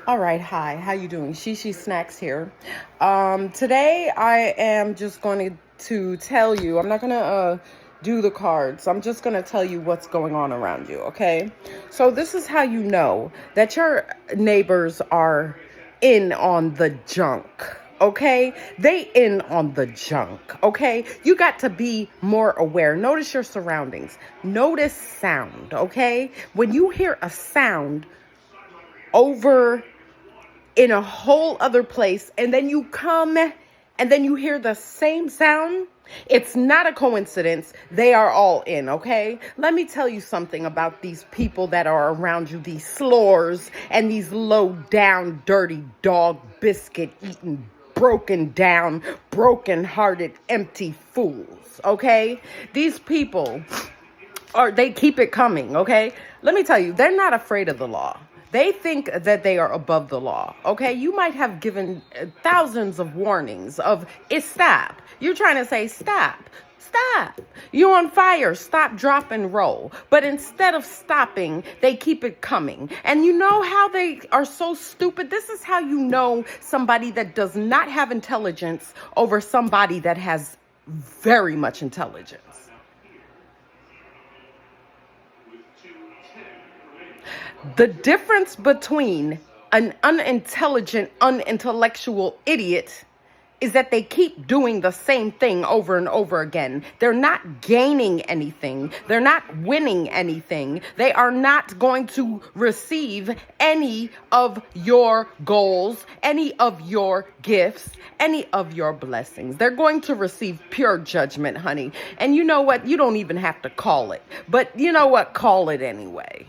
All right, hi. How you doing? Shishi Snacks here. Today I am just going to tell you. I'm not gonna do the cards. I'm just gonna tell you what's going on around you. Okay. So this is how you know that your neighbors are in on the junk. Okay, they in on the junk. Okay, you got to be more aware. Notice your surroundings. Notice sound. Okay, when you hear a sound over in a whole other place, and then you come and then you hear the same sound, it's not a coincidence. They are all in, okay? Let me tell you something about these people that are around you, these slores and these low down, dirty dog biscuit eating, broken down, broken hearted, empty fools, okay? These people they keep it coming, okay? Let me tell you, they're not afraid of the law. They think that they are above the law, okay? You might have given thousands of warnings of, stop. You're trying to say, stop. You're on fire. Stop, drop, and roll. But instead of stopping, they keep it coming. And you know how they are so stupid? This is how you know somebody that does not have intelligence over somebody that has very much intelligence. The difference between an unintelligent, unintellectual idiot is that they keep doing the same thing over and over again. They're not gaining anything. They're not winning anything. They are not going to receive any of your goals, any of your gifts, any of your blessings. They're going to receive pure judgment, honey. And you know what? You don't even have to call it. But you know what? Call it anyway.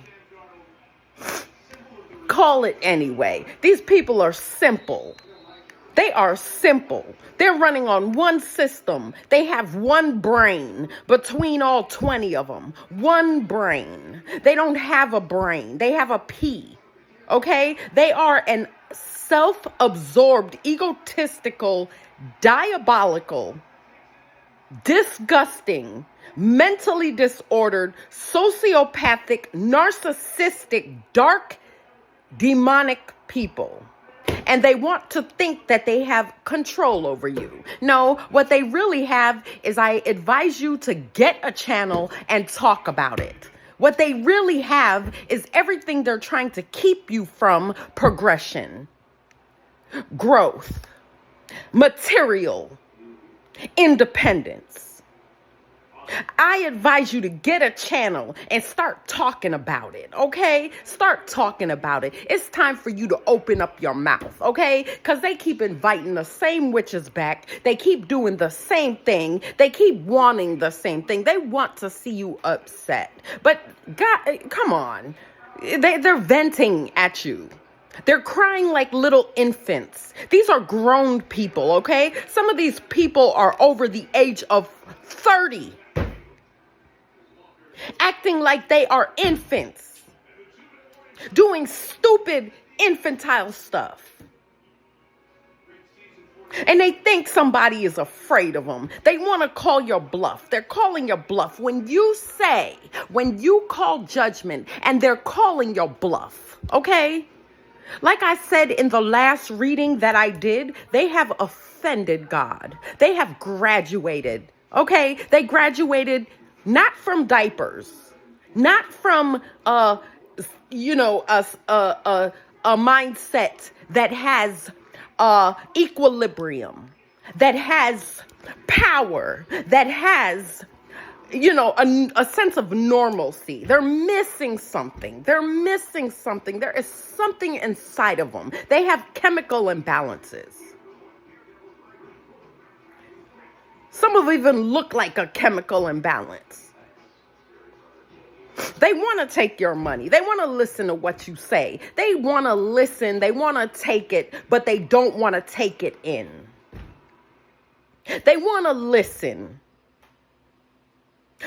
Call it anyway. These people are simple. They are simple. They're running on one system. They have one brain between all 20 of them. One brain. They don't have a brain. They have a P. Okay? They are an self-absorbed, egotistical, diabolical, disgusting, mentally disordered, sociopathic, narcissistic, dark, demonic people. And they want to think that they have control over you. No, what they really have is, I advise you to get a channel and talk about it. What they really have is everything they're trying to keep you from: progression, growth, material, independence. I advise you to get a channel and start talking about it, okay? Start talking about it. It's time for you to open up your mouth, okay? Because they keep inviting the same witches back. They keep doing the same thing. They keep wanting the same thing. They want to see you upset. But God, come on. They're venting at you. They're crying like little infants. These are grown people, okay? Some of these people are over the age of 30. Acting like they are infants. Doing stupid, infantile stuff. And they think somebody is afraid of them. They want to call your bluff. They're calling your bluff. When you call judgment, and they're calling your bluff, okay? Like I said in the last reading that I did, they have offended God. They have graduated, okay? They graduated not from diapers, not from a mindset that has equilibrium, that has power, that has a sense of normalcy. They're missing something. There is something inside of them. They have chemical imbalances. Some of them even look like a chemical imbalance. They want to take your money. They want to listen to what you say. They want to listen. They want to take it, but they don't want to take it in. They want to listen,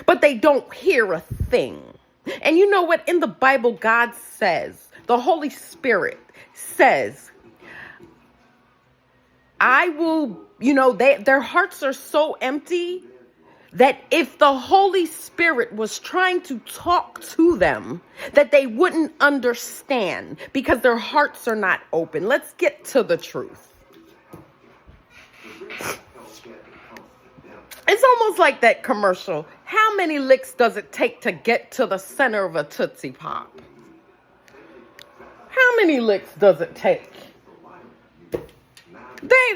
but they don't hear a thing. And you know what? In the Bible, God says, the Holy Spirit says, I will, their hearts are so empty that if the Holy Spirit was trying to talk to them, that they wouldn't understand because their hearts are not open. Let's get to the truth. It's almost like that commercial. How many licks does it take to get to the center of a Tootsie Pop? How many licks does it take? They're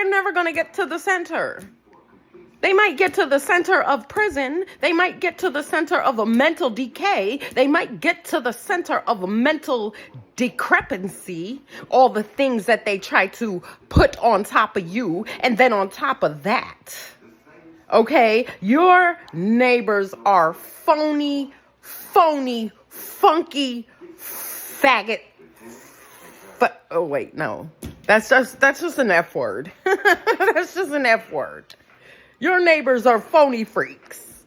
never going to get to the center. They might get to the center of prison. They might get to the center of a mental decay. They might get to the center of a mental decrepancy. All the things that they try to put on top of you. And then on top of that, okay, your neighbors are phony, funky, faggot. But, oh, wait, no. That's just an F word. That's just an F word. Your neighbors are phony freaks.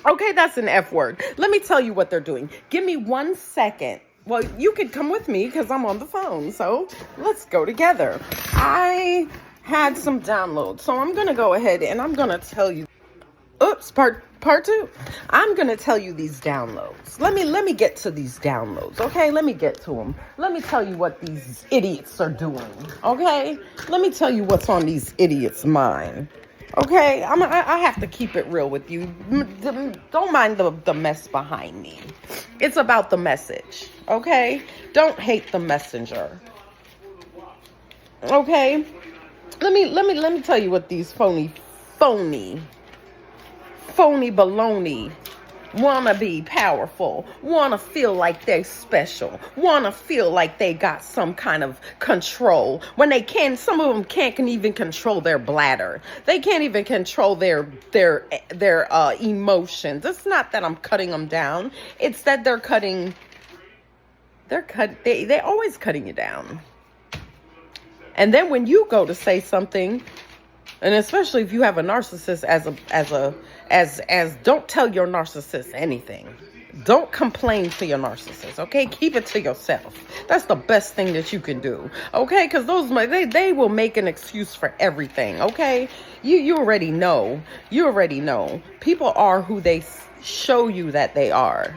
Okay, that's an F word. Let me tell you what they're doing. Give me 1 second. Well, you could come with me because I'm on the phone. So let's go together. I had some downloads. So I'm going to go ahead and I'm going to tell you. Oops, part two. I'm going to tell you these downloads. Let me get to these downloads, okay? Let me get to them. Let me tell you what these idiots are doing, okay? Let me tell you what's on these idiots' mind, okay? I have to keep it real with you. Don't mind the mess behind me. It's about the message, okay? Don't hate the messenger, okay? Let me tell you what these phony baloney wanna be powerful, wanna feel like they're special, wanna feel like they got some kind of control when they can. Some of them can't even control their bladder. They can't even control their emotions. It's not that I'm cutting them down. It's that they're always cutting you down. And then when you go to say something, and especially if you have a narcissist as don't tell your narcissist anything. Don't complain to your narcissist, okay? Keep it to yourself. That's the best thing that you can do, okay? Because they will make an excuse for everything, okay? You already know. You already know. People are who they show you that they are,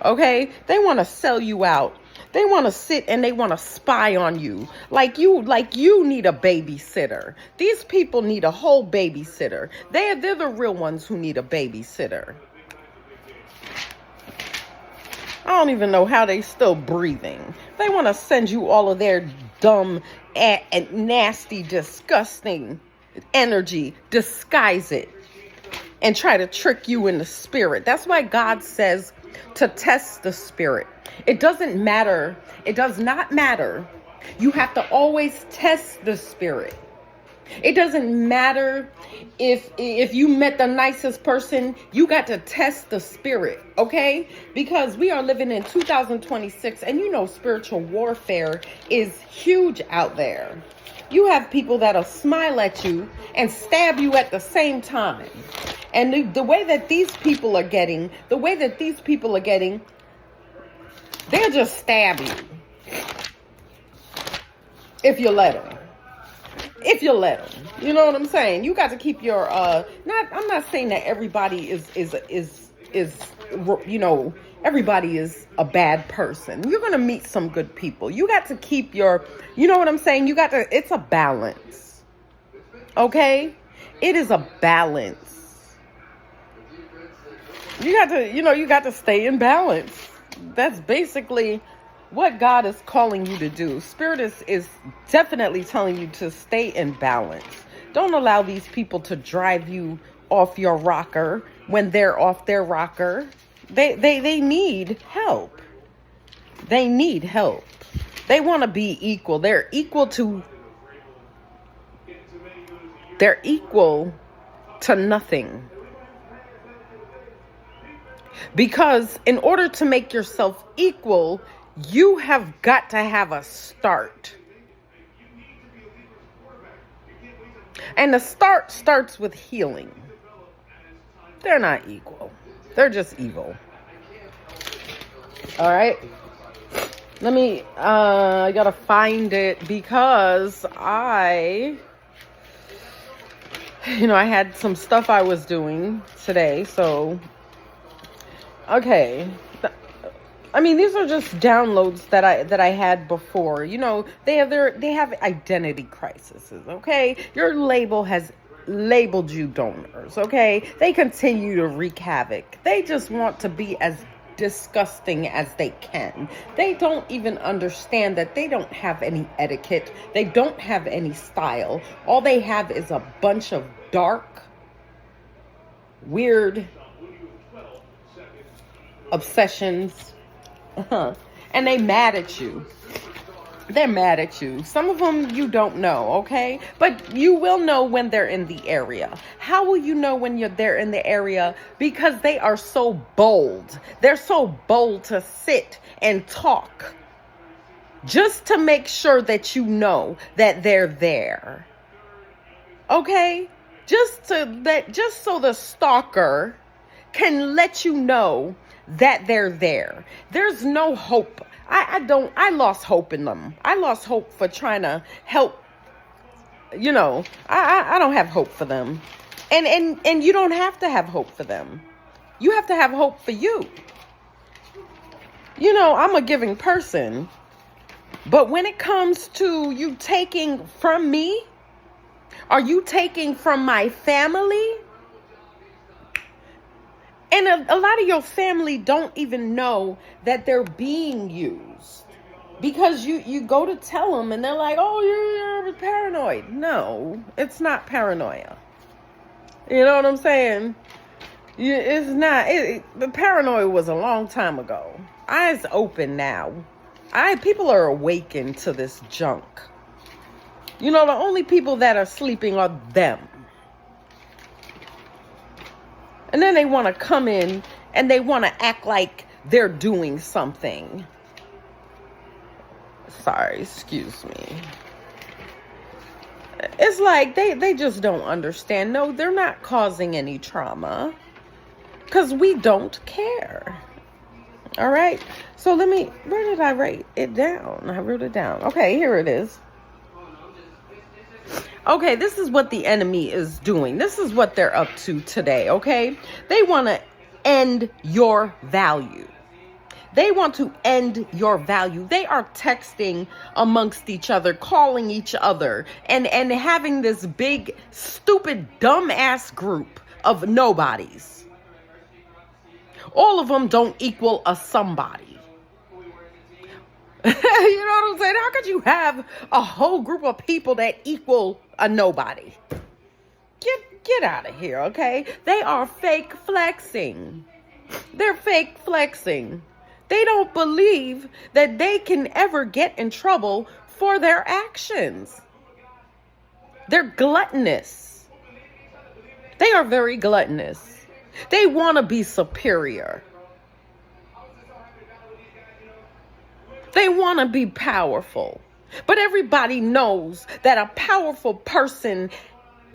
okay? They want to sell you out. They want to sit and they want to spy on you like you need a babysitter. These people need a whole babysitter. They're the real ones who need a babysitter. I don't even know how they still breathing. They want to send you all of their dumb and nasty, disgusting energy, disguise it, and try to trick you in the spirit. That's why God says to test the spirit. It doesn't matter. It does not matter. You have to always test the spirit. It doesn't matter if you met the nicest person, you got to test the spirit, okay? Because we are living in 2026 and you know spiritual warfare is huge out there. You have people that'll smile at you and stab you at the same time. And the way that these people are getting, they'll just stab you if you let them. If you let them, you know what I'm saying. You got to keep your I'm not saying that everybody is you know, everybody is a bad person. You're gonna meet some good people. You got to keep your, you know what I'm saying. It's a balance, okay? It is a balance. You got to stay in balance. That's basically what God is calling you to do. Spirit is definitely telling you to stay in balance. Don't allow these people to drive you off your rocker when they're off their rocker. They need help. They need help. They want to be equal. They're equal to nothing. Because in order to make yourself equal, you have got to have a start. And the start starts with healing. They're not equal. They're just evil. All right. Let me, I gotta find it because I had some stuff I was doing today. So, okay. These are just downloads that I had before. They have identity crises, okay? Your label has labeled you donors, okay? They continue to wreak havoc. They just want to be as disgusting as they can. They don't even understand that they don't have any etiquette. They don't have any style. All they have is a bunch of dark, weird obsessions. And they mad at you. They're mad at you. Some of them you don't know, okay? But you will know when they're in the area. How will you know when they're in the area? Because they are so bold. They're so bold to sit and talk just to make sure that you know that they're there. Okay? Just so the stalker can let you know that they're there. There's no hope. I lost hope in them. I lost hope for trying to help. I don't have hope for them. And you don't have to have hope for them. You have to have hope for you. I'm a giving person. But when it comes to you taking from me, are you taking from my family? And a lot of your family don't even know that they're being used. Because you go to tell them and they're like, oh, you're paranoid. No, it's not paranoia. You know what I'm saying? It's not. The paranoia was a long time ago. Eyes open now. People are awakened to this junk. The only people that are sleeping are them. And then they want to come in and they want to act like they're doing something. Sorry, excuse me. It's like they just don't understand. No, they're not causing any trauma because we don't care. All right. So where did I write it down? I wrote it down. Okay, here it is. Okay, this is what the enemy is doing. This is what they're up to today, okay? They want to end your value. They want to end your value. They are texting amongst each other, calling each other, and having this big, stupid, dumbass group of nobodies. All of them don't equal a somebody. You know what I'm saying? How could you have a whole group of people that equal a nobody? Get out of here, okay? They are fake flexing. They're fake flexing. They don't believe that they can ever get in trouble for their actions. They're gluttonous. They are very gluttonous. They want to be superior. They want to be powerful. But everybody knows that a powerful person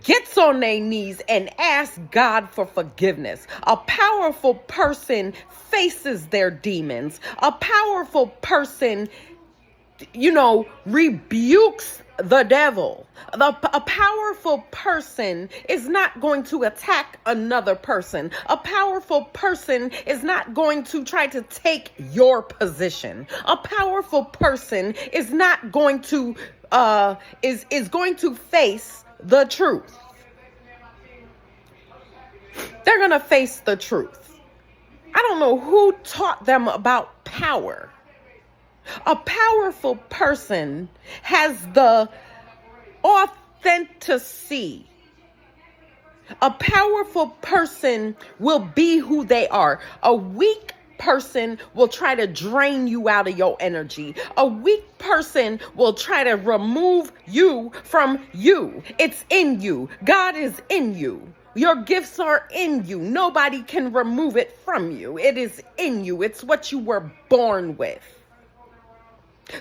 gets on their knees and asks God for forgiveness. A powerful person faces their demons. A powerful person, rebukes the devil. A powerful person is not going to attack another person. A powerful person is not going to try to take your position. A powerful person is not going to is going to face the truth. They're going to face the truth. I don't know who taught them about power. A powerful person has the authenticity. A powerful person will be who they are. A weak person will try to drain you out of your energy. A weak person will try to remove you from you. It's in you. God is in you. Your gifts are in you. Nobody can remove it from you. It is in you. It's what you were born with.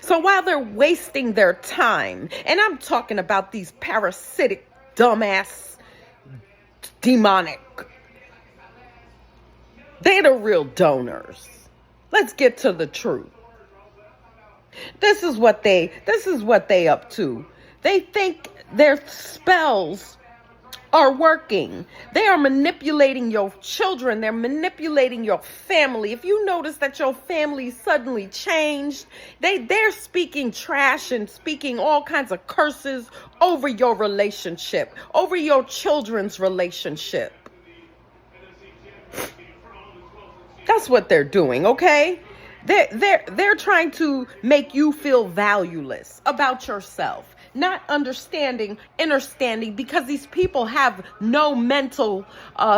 So while they're wasting their time, and I'm talking about these parasitic, dumbass, demonic, they're the real donors. Let's get to the truth. This is what they up to. They think their spells are working. They are manipulating your children. They're manipulating your family. If you notice that your family suddenly changed, they're speaking trash and speaking all kinds of curses over your relationship, over your children's relationship. That's what they're doing, okay? They're trying to make you feel valueless about yourself, not understanding, because these people have no mental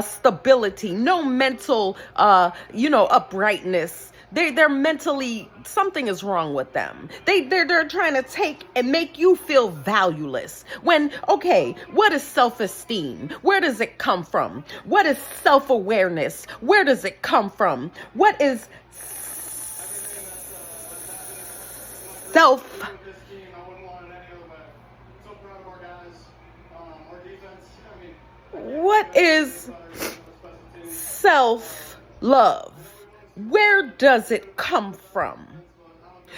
stability, no mental, uprightness. They're mentally, something is wrong with them. They're trying to take and make you feel valueless. When, okay, what is self-esteem? Where does it come from? What is self-awareness? Where does it come from? What is self? What is self-love? Where does it come from?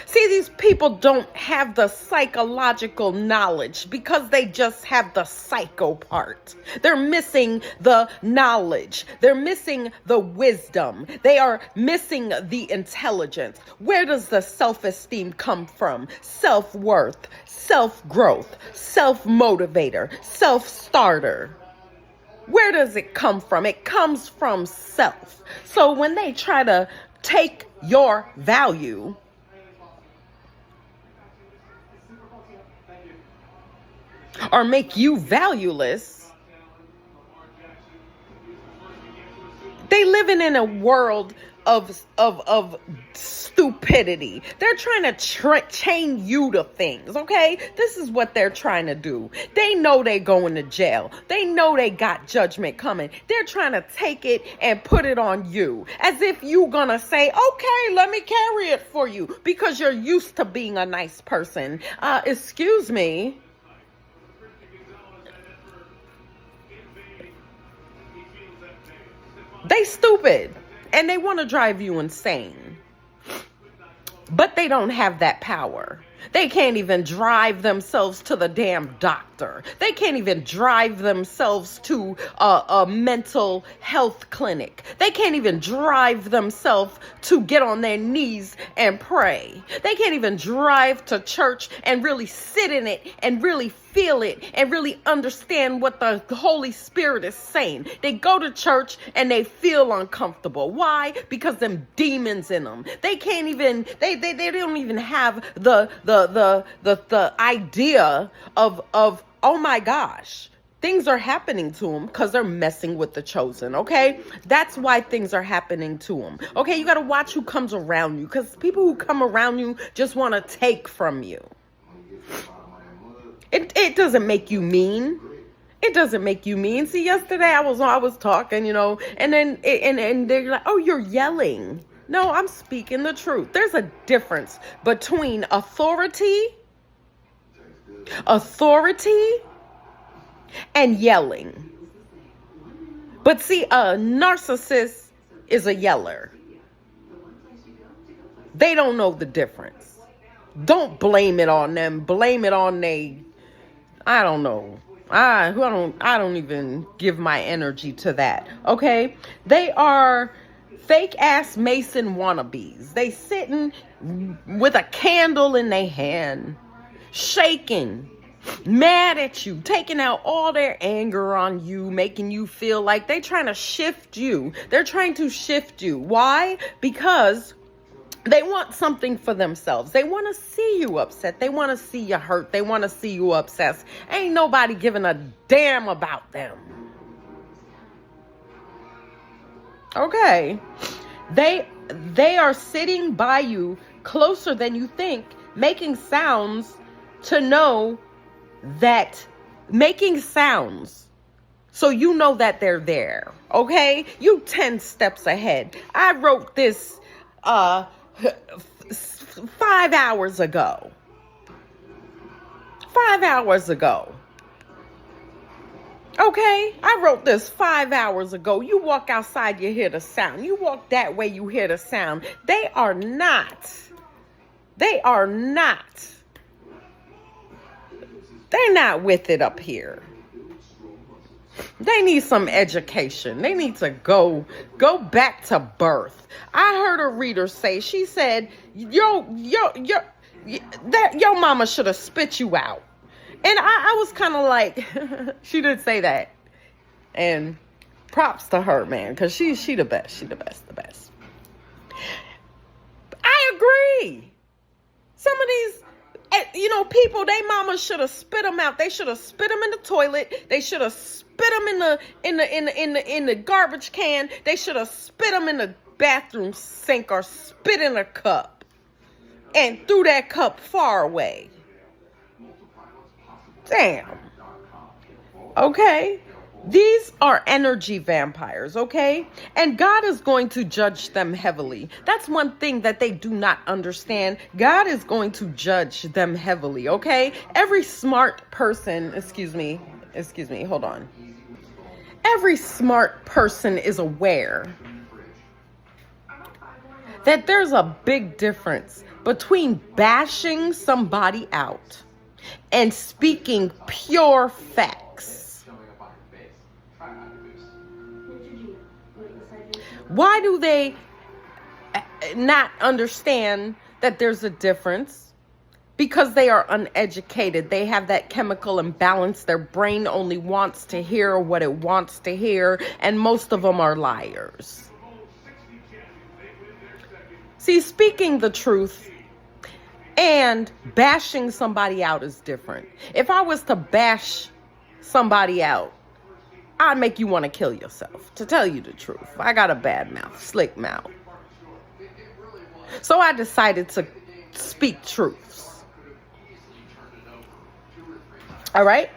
See, these people don't have the psychological knowledge because they just have the psycho part. They're missing the knowledge. They're missing the wisdom. They are missing the intelligence. Where does the self-esteem come from? Self-worth, self-growth, self-motivator, self-starter. Where does it come from? It comes from self. So when they try to take your value, or make you valueless, they living in a world of stupidity. They're trying to chain you to things, okay? This is what they're trying to do. They know they going to jail. They know they got judgment coming. They're trying to take it and put it on you, as if you gonna say, okay, let me carry it for you, because you're used to being a nice person. Excuse me. They stupid and they want to drive you insane, but they don't have that power. They can't even drive themselves to the damn doctor. They can't even drive themselves to a mental health clinic. They can't even drive themselves to get on their knees and pray. They can't even drive to church and really sit in it and really feel it and really understand what the Holy Spirit is saying. They go to church and they feel uncomfortable. Why? Because them demons in them. They can't even, they don't even have the idea of, oh my gosh, things are happening to them because they're messing with the chosen, okay? That's why things are happening to them, okay? You got to watch who comes around you, because people who come around you just want to take from you. It doesn't make you mean. It doesn't make you mean. See, yesterday I was talking, and then and they're like, oh, you're yelling. No, I'm speaking the truth. There's a difference between authority and yelling. But see, a narcissist is a yeller. They don't know the difference. Don't blame it on them. Blame it on I don't know. I don't even give my energy to that. Okay? They are fake ass Mason wannabes. They sitting with a candle in their hand, shaking, mad at you, taking out all their anger on you, making you feel like they're trying to shift you. They're trying to shift you. Why? Because they want something for themselves. They want to see you upset. They want to see you hurt. They want to see you obsessed. Ain't nobody giving a damn about them. Okay. They are sitting by you closer than you think, making sounds to know that, making sounds so you know that they're there. Okay? You 10 steps ahead. I wrote this 5 hours ago. 5 hours ago. Okay, I wrote this 5 hours ago. You walk outside, you hear the sound. You walk that way, you hear the sound. They are not. They're not with it up here. They need some education. They need to go back to birth. I heard a reader say, she said, your mama should have spit you out. And I was kind of like, she did say that. And props to her, man, because she the best. She the best. I agree. Some of these, people, they mama should have spit them out. They should have spit them in the toilet. They should have spit them in the garbage can. They should have spit them in the bathroom sink or spit in a cup and threw that cup far away. Damn. Okay. These are energy vampires, okay? And God is going to judge them heavily. That's one thing that they do not understand. God is going to judge them heavily, okay? Every smart person, excuse me, hold on. Every smart person is aware that there's a big difference between bashing somebody out and speaking pure facts. Why do they not understand that there's a difference? Because they are uneducated. They have that chemical imbalance. Their brain only wants to hear what it wants to hear, and most of them are liars. See, speaking the truth and bashing somebody out is different. If I was to bash somebody out, I'd make you want to kill yourself, to tell you the truth. I got a bad mouth, slick mouth. So I decided to speak truths. All right?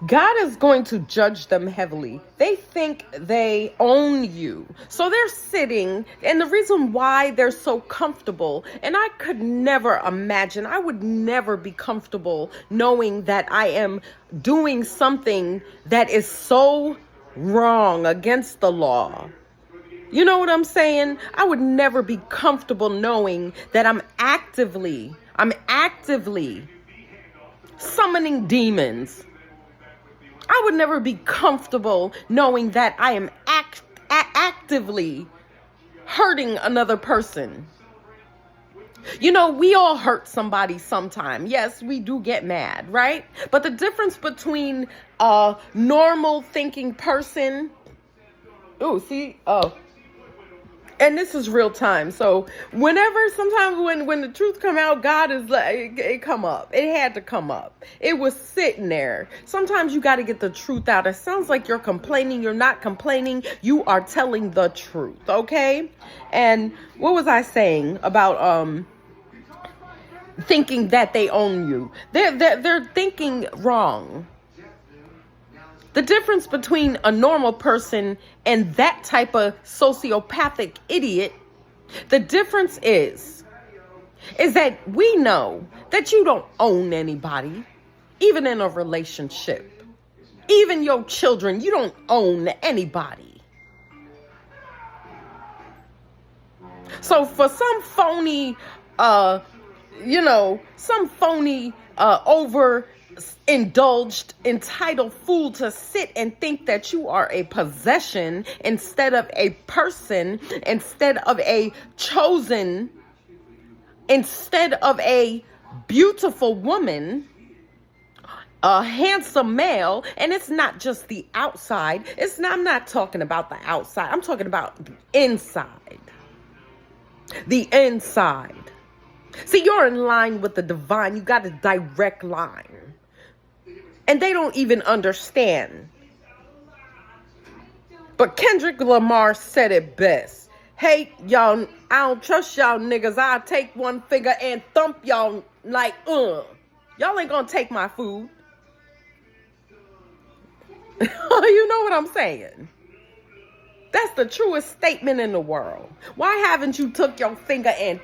God is going to judge them heavily. They think they own you. So they're sitting, and the reason why they're so comfortable, and I could never imagine, I would never be comfortable knowing that I am doing something that is so wrong against the law. You know what I'm saying? I would never be comfortable knowing that I'm actively summoning demons. I would never be comfortable knowing that I am actively hurting another person. We all hurt somebody sometime. Yes, we do get mad, right? But the difference between a normal thinking person, and this is real time. So sometimes when the truth come out, God is like, it come up. It had to come up. It was sitting there. Sometimes you got to get the truth out. It sounds like you're complaining. You're not complaining. You are telling the truth. Okay. And what was I saying about, thinking that they own you? They're thinking wrong. The difference between a normal person and that type of sociopathic idiot, the difference is that we know that you don't own anybody, even in a relationship. Even your children, you don't own anybody. So for some phony, overindulged, entitled fool to sit and think that you are a possession instead of a person, instead of a chosen, instead of a beautiful woman, a handsome male. And it's not just the outside. I'm not talking about the outside. I'm talking about the inside. The inside. See, you're in line with the divine. You got a direct line. And they don't even understand. But Kendrick Lamar said it best. Hey, y'all, I don't trust y'all niggas. I'll take one finger and thump y'all like, y'all ain't gonna take my food. You know what I'm saying? That's the truest statement in the world. Why haven't you took your finger and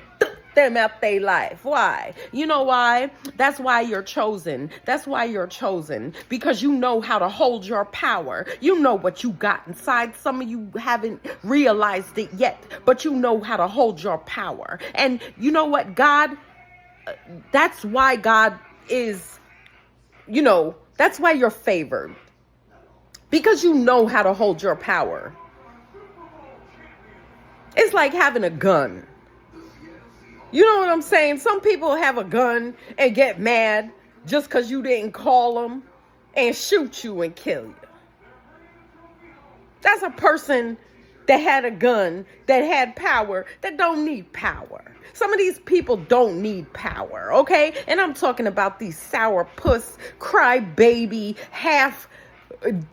them out their life? Why? You know why? That's why you're chosen. That's why you're chosen. Because you know how to hold your power. You know what you got inside. Some of you haven't realized it yet, but you know how to hold your power. And you know what? God, that's why God is, that's why you're favored. because you know how to hold your power. It's like having a gun. You know what I'm saying? Some people have a gun and get mad just because you didn't call them and shoot you and kill you. That's a person that had a gun, that had power, that don't need power. Some of these people don't need power, okay? And I'm talking about these sourpuss, crybaby, half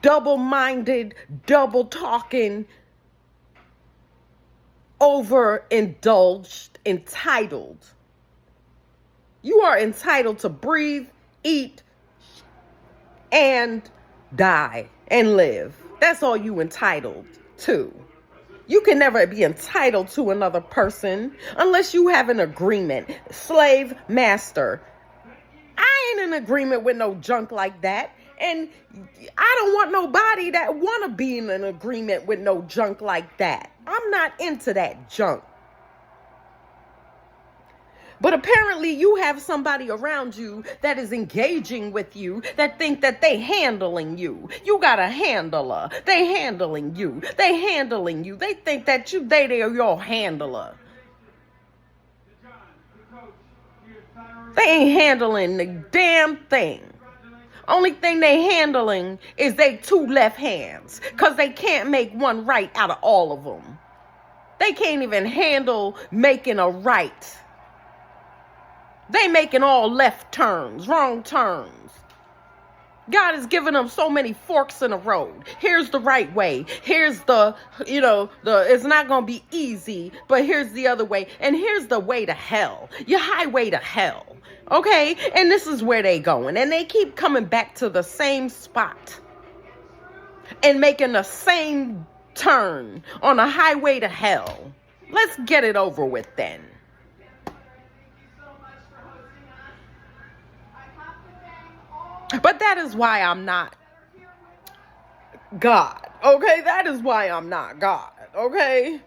double-minded, double-talking, overindulged, entitled. You are entitled to breathe, eat, and die and live. That's all you entitled to. You can never be entitled to another person unless you have an agreement. Slave, master. I ain't in agreement with no junk like that. And I don't want nobody that want to be in an agreement with no junk like that. I'm not into that junk. But apparently you have somebody around you that is engaging with you that think that they handling you. You got a handler. They handling you. They handling you. They think that they're your handler. They ain't handling the damn thing. Only thing they handling is they two left hands, because they can't make one right out of all of them. They can't even handle making a right. They making all left turns, wrong turns. God has given them so many forks in the road. Here's the right way. Here's it's not going to be easy, but here's the other way. And here's the way to hell. Your highway to hell. Okay? And this is where they going. And they keep coming back to the same spot and making the same turn on a highway to hell. Let's get it over with then. But that is why I'm not God, okay? That is why I'm not God, okay?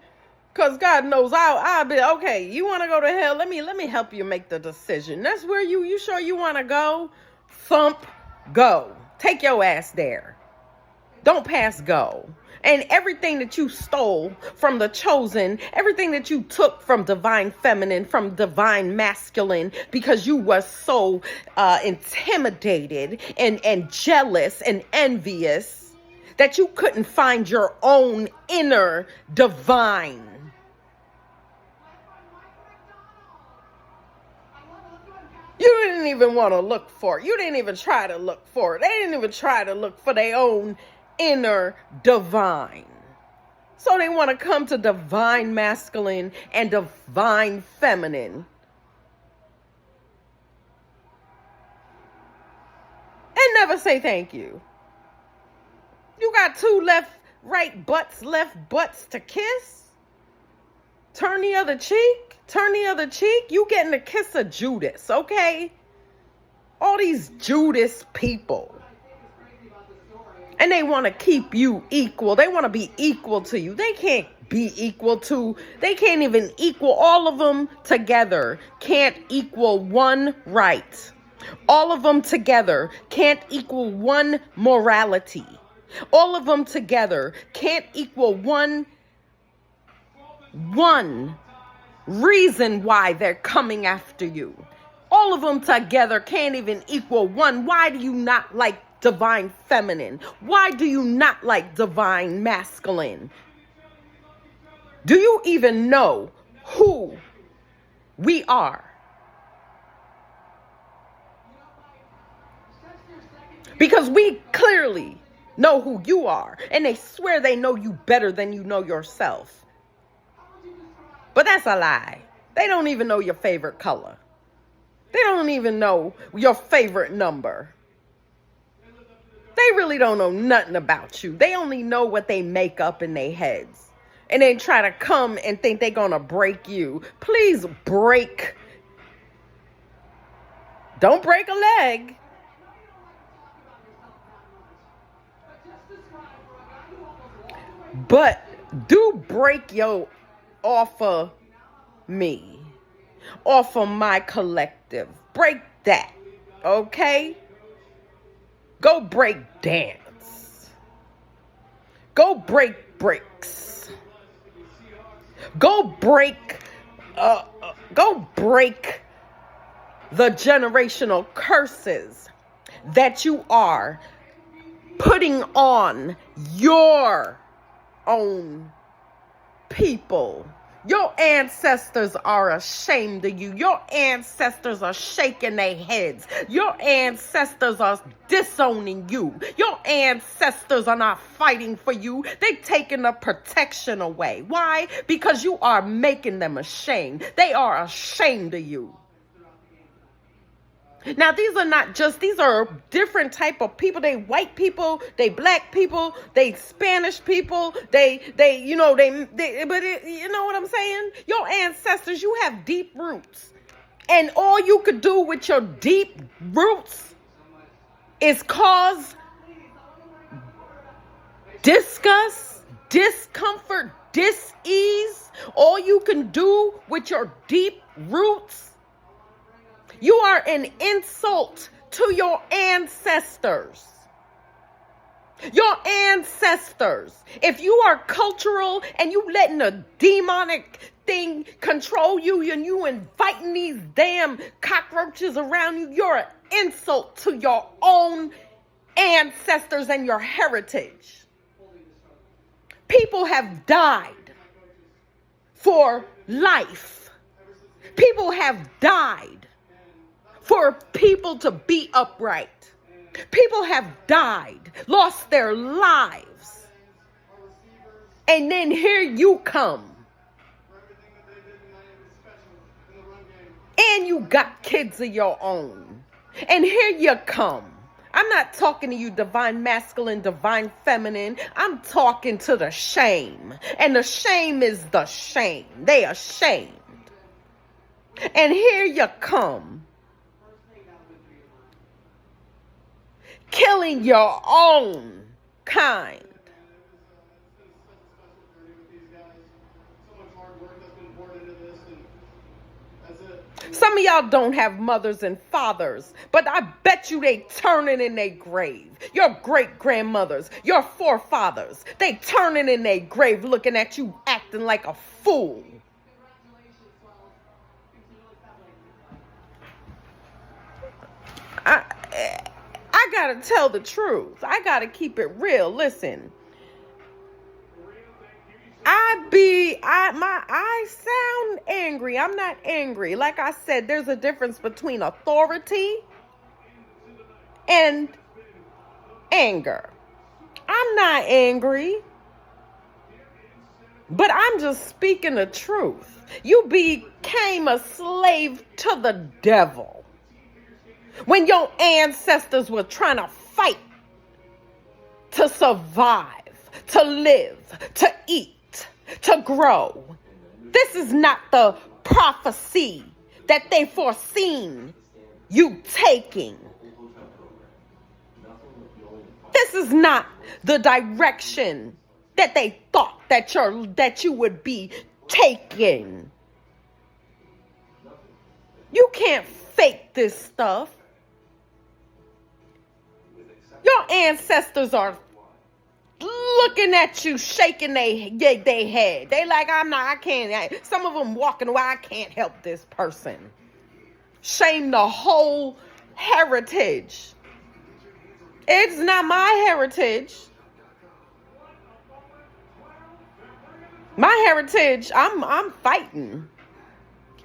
Because God knows I'll be, okay, you want to go to hell? Let me help you make the decision. That's where you sure you want to go? Thump, go. Take your ass there. Don't pass go. And everything that you stole from the chosen, everything that you took from divine feminine, from divine masculine, because you were so intimidated and jealous and envious that you couldn't find your own inner divine. You didn't even want to look for it. You didn't even try to look for it. They didn't even try to look for their own inner divine. So they want to come to divine masculine and divine feminine and never say thank you. You got two left butts to kiss. Turn the other cheek. You getting a kiss of Judas, okay? All these Judas people. And they want to keep you equal. They want to be equal to you. They can't be equal to. They can't even equal all of them together. Can't equal one right. All of them together can't equal one morality. All of them together can't equal one reason why they're coming after you. All of them together can't even equal one. Why do you not like divine feminine? Why do you not like divine masculine? Do you even know who we are? Because we clearly know who you are, and they swear they know you better than you know yourself. But that's a lie. They don't even know your favorite color. They don't even know your favorite number. They really don't know nothing about you. They only know what they make up in their heads. And they try to come and think they're going to break you. Please break. Don't break a leg. But do break your off of me. Off of my collective. Break that. Okay? Go break dance. Go break bricks. Go break, go break the generational curses that you are putting on your own people. Your ancestors are ashamed of you. Your ancestors are shaking their heads. Your ancestors are disowning you. Your ancestors are not fighting for you. They're taking the protection away. Why? Because you are making them ashamed. They are ashamed of you. Now, these are different type of people. They white people, they black people, they Spanish people, you know what I'm saying? Your ancestors, you have deep roots. And all you could do with your deep roots is cause disgust, discomfort, dis-ease. All you can do with your deep roots. You are an insult to your ancestors. Your ancestors. If you are cultural and you letting a demonic thing control you and you inviting these damn cockroaches around you, you're an insult to your own ancestors and your heritage. People have died for life. People have died for people to be upright. People have died, lost their lives. And then here you come. And you got kids of your own. And here you come. I'm not talking to you divine masculine, divine feminine. I'm talking to the shame. And the shame is the shame. They are ashamed. And here you come. Killing your own kind. Some of y'all don't have mothers and fathers, but I bet you they turning in their grave. Your great-grandmothers, your forefathers, they turning in their grave looking at you acting like a fool. I gotta tell the truth. I gotta keep it real. Listen, I sound angry. I'm not angry. Like I said, there's a difference between authority and anger. I'm not angry, but I'm just speaking the truth. You became a slave to the devil. When your ancestors were trying to fight to survive, to live, to eat, to grow. This is not the prophecy that they foreseen you taking. This is not the direction that they thought that you would be taking. You can't fake this stuff. Your ancestors are looking at you, shaking their head. They like, I can't. Some of them walking away, I can't help this person. Shame the whole heritage. It's not my heritage. My heritage, I'm fighting.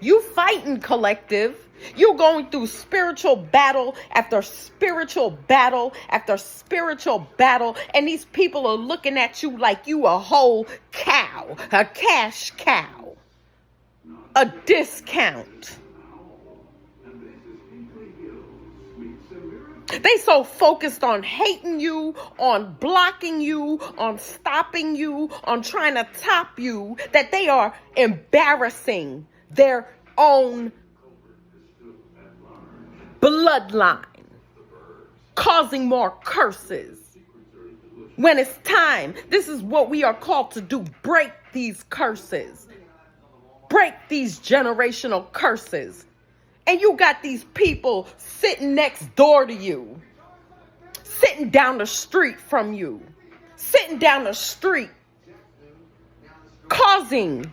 You fighting, collective. You going through spiritual battle after spiritual battle after spiritual battle, and these people are looking at you like you a whole cow, a cash cow, a discount. They so focused on hating you, on blocking you, on stopping you, on trying to top you, that they are embarrassing their own bloodline, causing more curses. When it's time, this is what we are called to do. Break these curses. Break these generational curses. And you got these people sitting next door to you, sitting down the street from you, sitting down the street, causing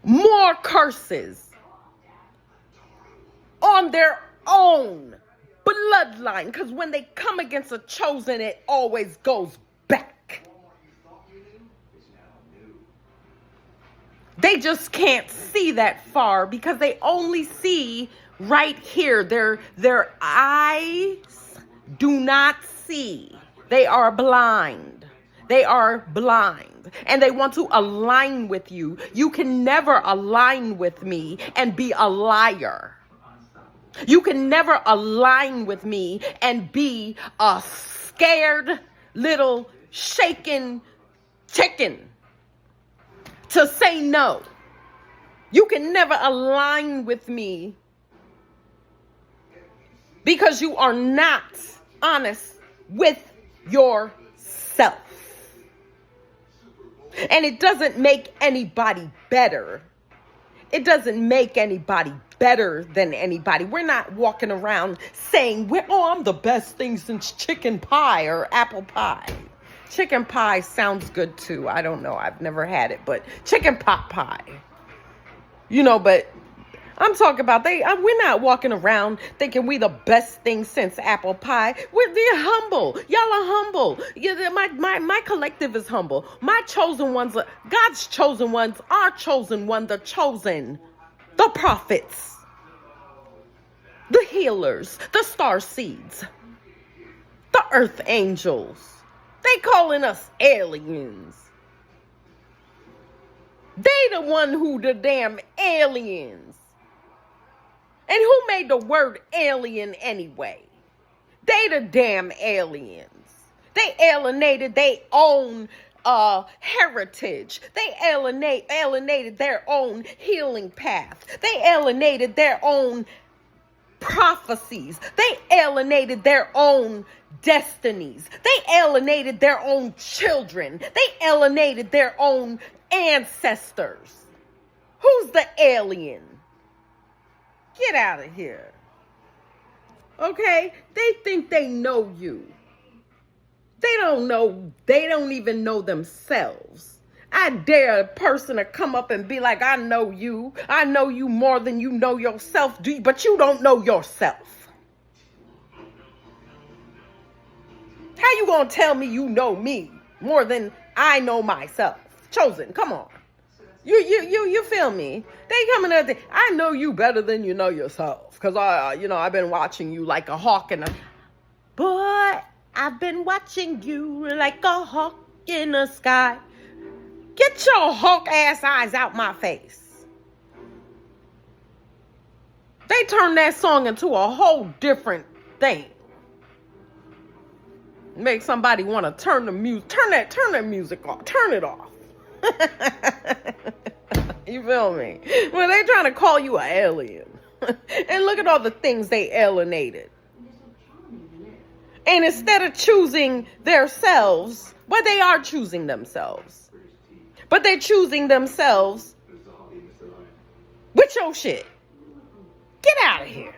more curses on their own bloodline. Because when they come against a chosen, it always goes back. They just can't see that far because they only see right here. Their eyes do not see. They are blind. They are blind. And they want to align with you. You can never align with me and be a liar. You can never align with me and be a scared little shaken chicken to say no. You can never align with me because you are not honest with yourself. And it doesn't make anybody better. It doesn't make anybody better than anybody. We're not walking around saying, oh, I'm the best thing since chicken pie or apple pie. Chicken pie sounds good too. I don't know. I've never had it, but chicken pot pie. But I'm talking about we're not walking around thinking we the best thing since apple pie. They're humble. Y'all are humble. My collective is humble. My chosen ones, God's chosen ones, our chosen one, the chosen, the prophets, the healers, the star seeds, the earth angels. They calling us aliens. They the one who the damn aliens. And who made the word alien anyway? They the damn aliens. They alienated their own heritage. They alienated their own healing path. They alienated their own prophecies. They alienated their own destinies. They alienated their own children. They alienated their own ancestors. Who's the alien? Get out of here. Okay? They think they know you. They don't know. They don't even know themselves. I dare a person to come up and be like, I know you. I know you more than you know yourself, but you don't know yourself. How you gonna tell me you know me more than I know myself? Chosen, come on. You feel me? They coming up there. I know you better than you know yourself. Cause I've been watching you like a hawk boy, I've been watching you like a hawk in the sky. Get your hawk ass eyes out my face. They turned that song into a whole different thing. Make somebody want to turn the music, turn that music off, turn it off. You feel me? Well, they trying to call you an alien. And look at all the things they alienated. And instead of choosing themselves, well, they are choosing themselves. But they're choosing themselves with your shit. Get out of here.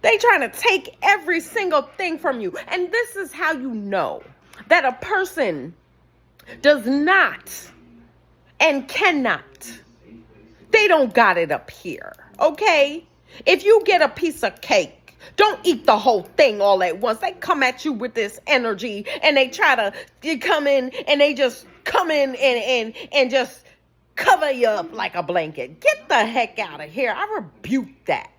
They trying to take every single thing from you. And this is how you know that a person does not and cannot. They don't got it up here. Okay? If you get a piece of cake, don't eat the whole thing all at once. They come at you with this energy and they try to come in and they just come in and just cover you up like a blanket. Get the heck out of here. I rebuke that.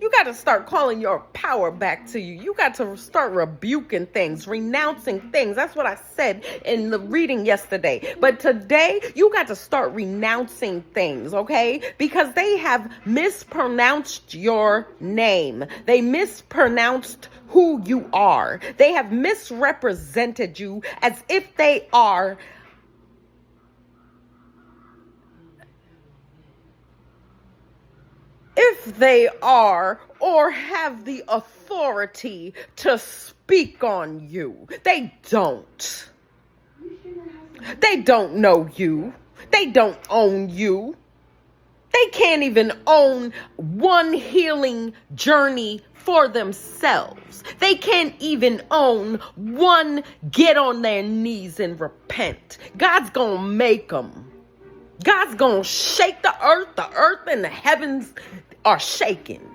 You got to start calling your power back to you. You got to start rebuking things, renouncing things. That's what I said in the reading yesterday. But today, you got to start renouncing things, okay? Because they have mispronounced your name. They mispronounced who you are. They have misrepresented you as if they are or have the authority to speak on you. They don't. They don't know you. They don't own you. They can't even own one healing journey for themselves. They can't even own one get on their knees and repent. God's going to make them. God's going to shake the earth. The earth and the heavens are shaking.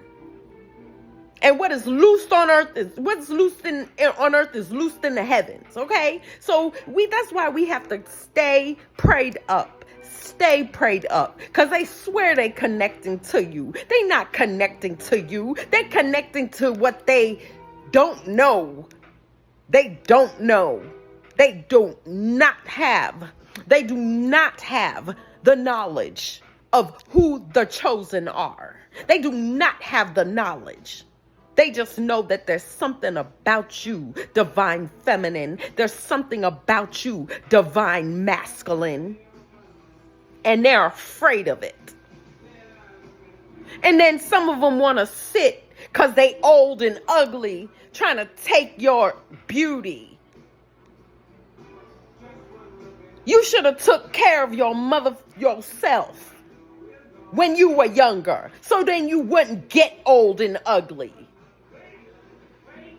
And what is loosed on earth is what's loosed on earth is loosed in the heavens. Okay? So that's why we have to stay prayed up. Stay prayed up. Because they swear they're connecting to you. They're not connecting to you. They're connecting to what they don't know. They don't know. They do not have the knowledge of who the chosen are. They do not have the knowledge. They just know that there's something about you, divine feminine. There's something about you, divine masculine. And they're afraid of it. And then some of them want to sit because they old and ugly, trying to take your beauty. You should have took care of yourself when you were younger, so then you wouldn't get old and ugly.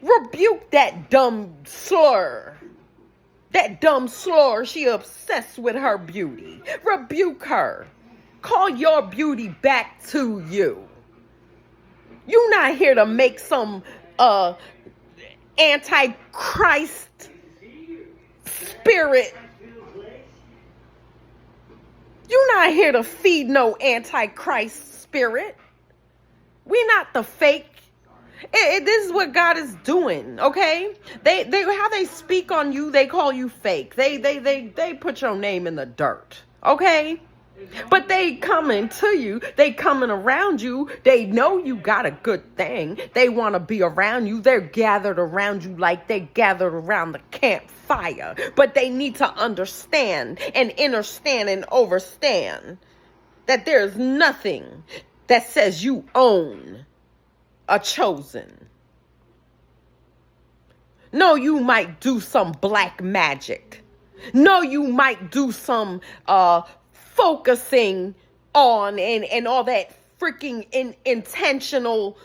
Rebuke that dumb slur. That dumb slur, she obsessed with her beauty. Rebuke her. Call your beauty back to you. You're not here to make some antichrist spirit. You're not here to feed no antichrist spirit. We're not the fake. This is what God is doing, okay? They how they speak on you, they call you fake. They put your name in the dirt, okay? But they coming to you, they coming around you. They know you got a good thing. They want to be around you. They're gathered around you like they gathered around the campfire. But they need to understand and understand and overstand that there's nothing that says you own a chosen. No, you might do some black magic. No, you might do some focusing on and all that freaking intentional,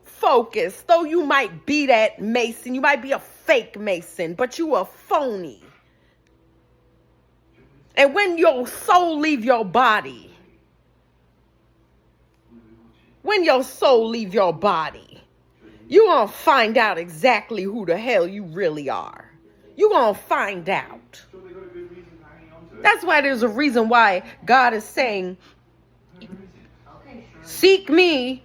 focus. Though you might be that Mason, you might be a fake Mason, but you a phony. And when your soul leave your body, you're going to find out exactly who the hell you really are. You're going to find out. That's why there's a reason why God is saying, seek me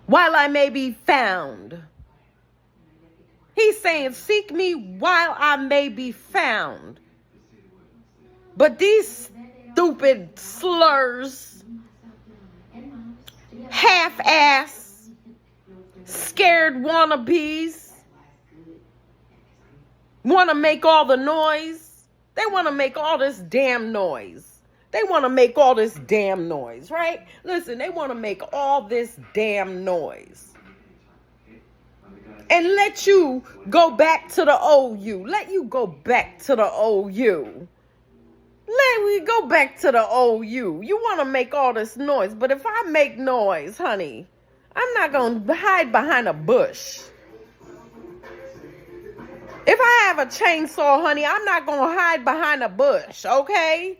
while I may be found. He's saying, seek me while I may be found. But these stupid slurs, half-ass, scared wannabes, want to make all the noise. They want to make all this damn noise. They want to make all this damn noise, right? Listen, they want to make all this damn noise. And let you go back to the old you. Let you go back to the old you. Let me go back to the old you. You want to make all this noise. But if I make noise, honey, I'm not going to hide behind a bush. If I have a chainsaw, honey, I'm not going to hide behind a bush, okay?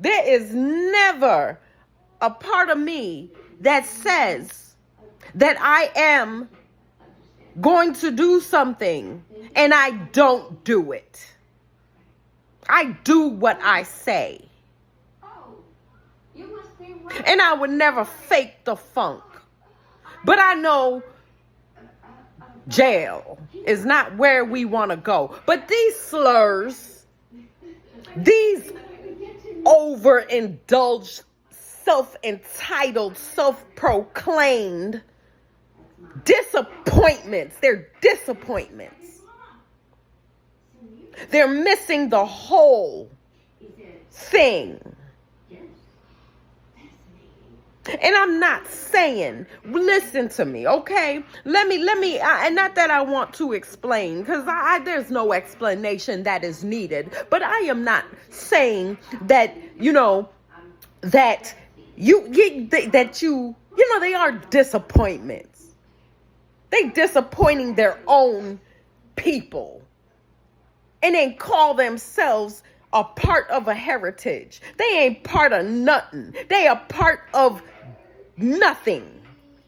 There is never a part of me that says that I am going to do something and I don't do it. I do what I say. And I would never fake the funk. But I know jail is not where we want to go. But these slurs, these overindulged, self-entitled, self-proclaimed disappointments, they're disappointments. They're missing the whole thing. And I'm not saying, listen to me, okay? Let me, and not that I want to explain, because there's no explanation that is needed. But I am not saying that, that they are disappointments. They disappointing their own people and then call themselves a part of a heritage. They ain't part of nothing. They are part of nothing.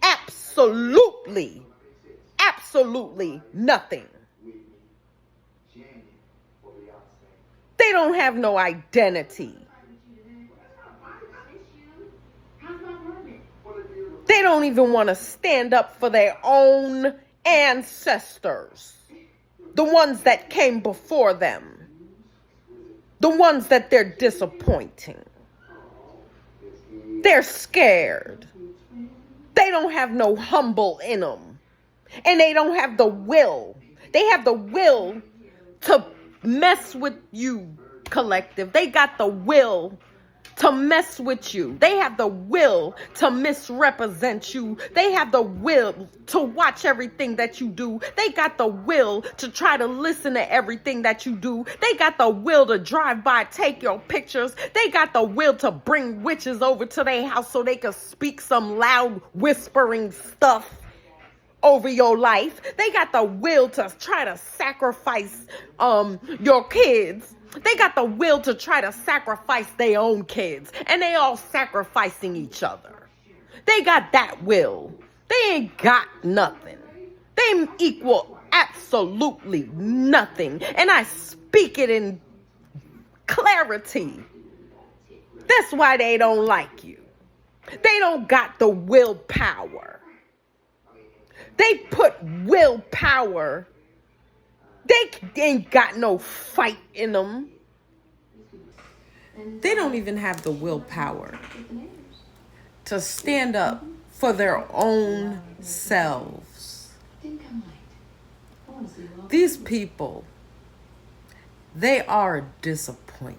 Absolutely nothing. They don't have no identity. They don't even want to stand up for their own ancestors. The ones that came before them. The ones that they're disappointing. They're scared. They don't have no humble in them. And they don't have the will. They have the will to mess with you, collective. They got the will to mess with you. They have the will to misrepresent you. They have the will to watch everything that you do. They got the will to try to listen to everything that you do. They got the will to drive by, take your pictures. They got the will to bring witches over to their house so they can speak some loud whispering stuff over your life. They got the will to try to sacrifice your kids. They got the will to try to sacrifice their own kids. And they all sacrificing each other. They got that will. They ain't got nothing. They equal absolutely nothing. And I speak it in clarity. That's why they don't like you. They don't got the willpower. They put willpower. They ain't got no fight in them. They don't even have the willpower to stand up for their own selves. These people, they are a disappointment.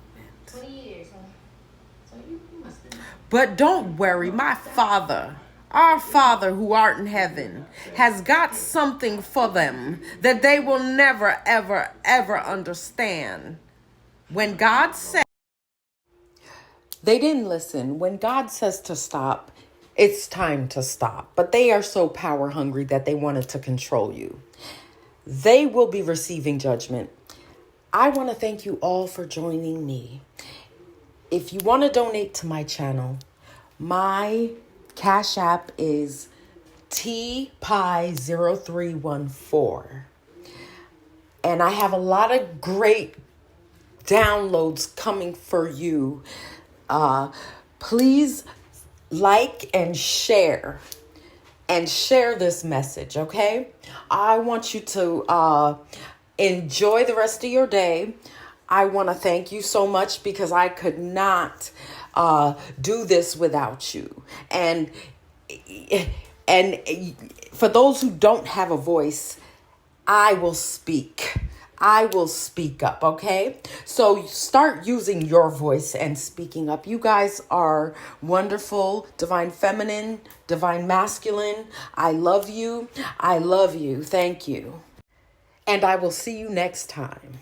But don't worry, my Father, our Father who art in heaven, has got something for them that they will never, ever, ever understand. When God said, they didn't listen. When God says to stop, it's time to stop. But they are so power hungry that they wanted to control you. They will be receiving judgment. I want to thank you all for joining me. If you want to donate to my channel, my Cash App is TPie0314. And I have a lot of great downloads coming for you. Please like and share this message, okay? I want you to enjoy the rest of your day. I want to thank you so much because I could not do this without you. And for those who don't have a voice, I will speak. I will speak up, okay? So start using your voice and speaking up. You guys are wonderful, divine feminine, divine masculine. I love you. I love you. Thank you. And I will see you next time.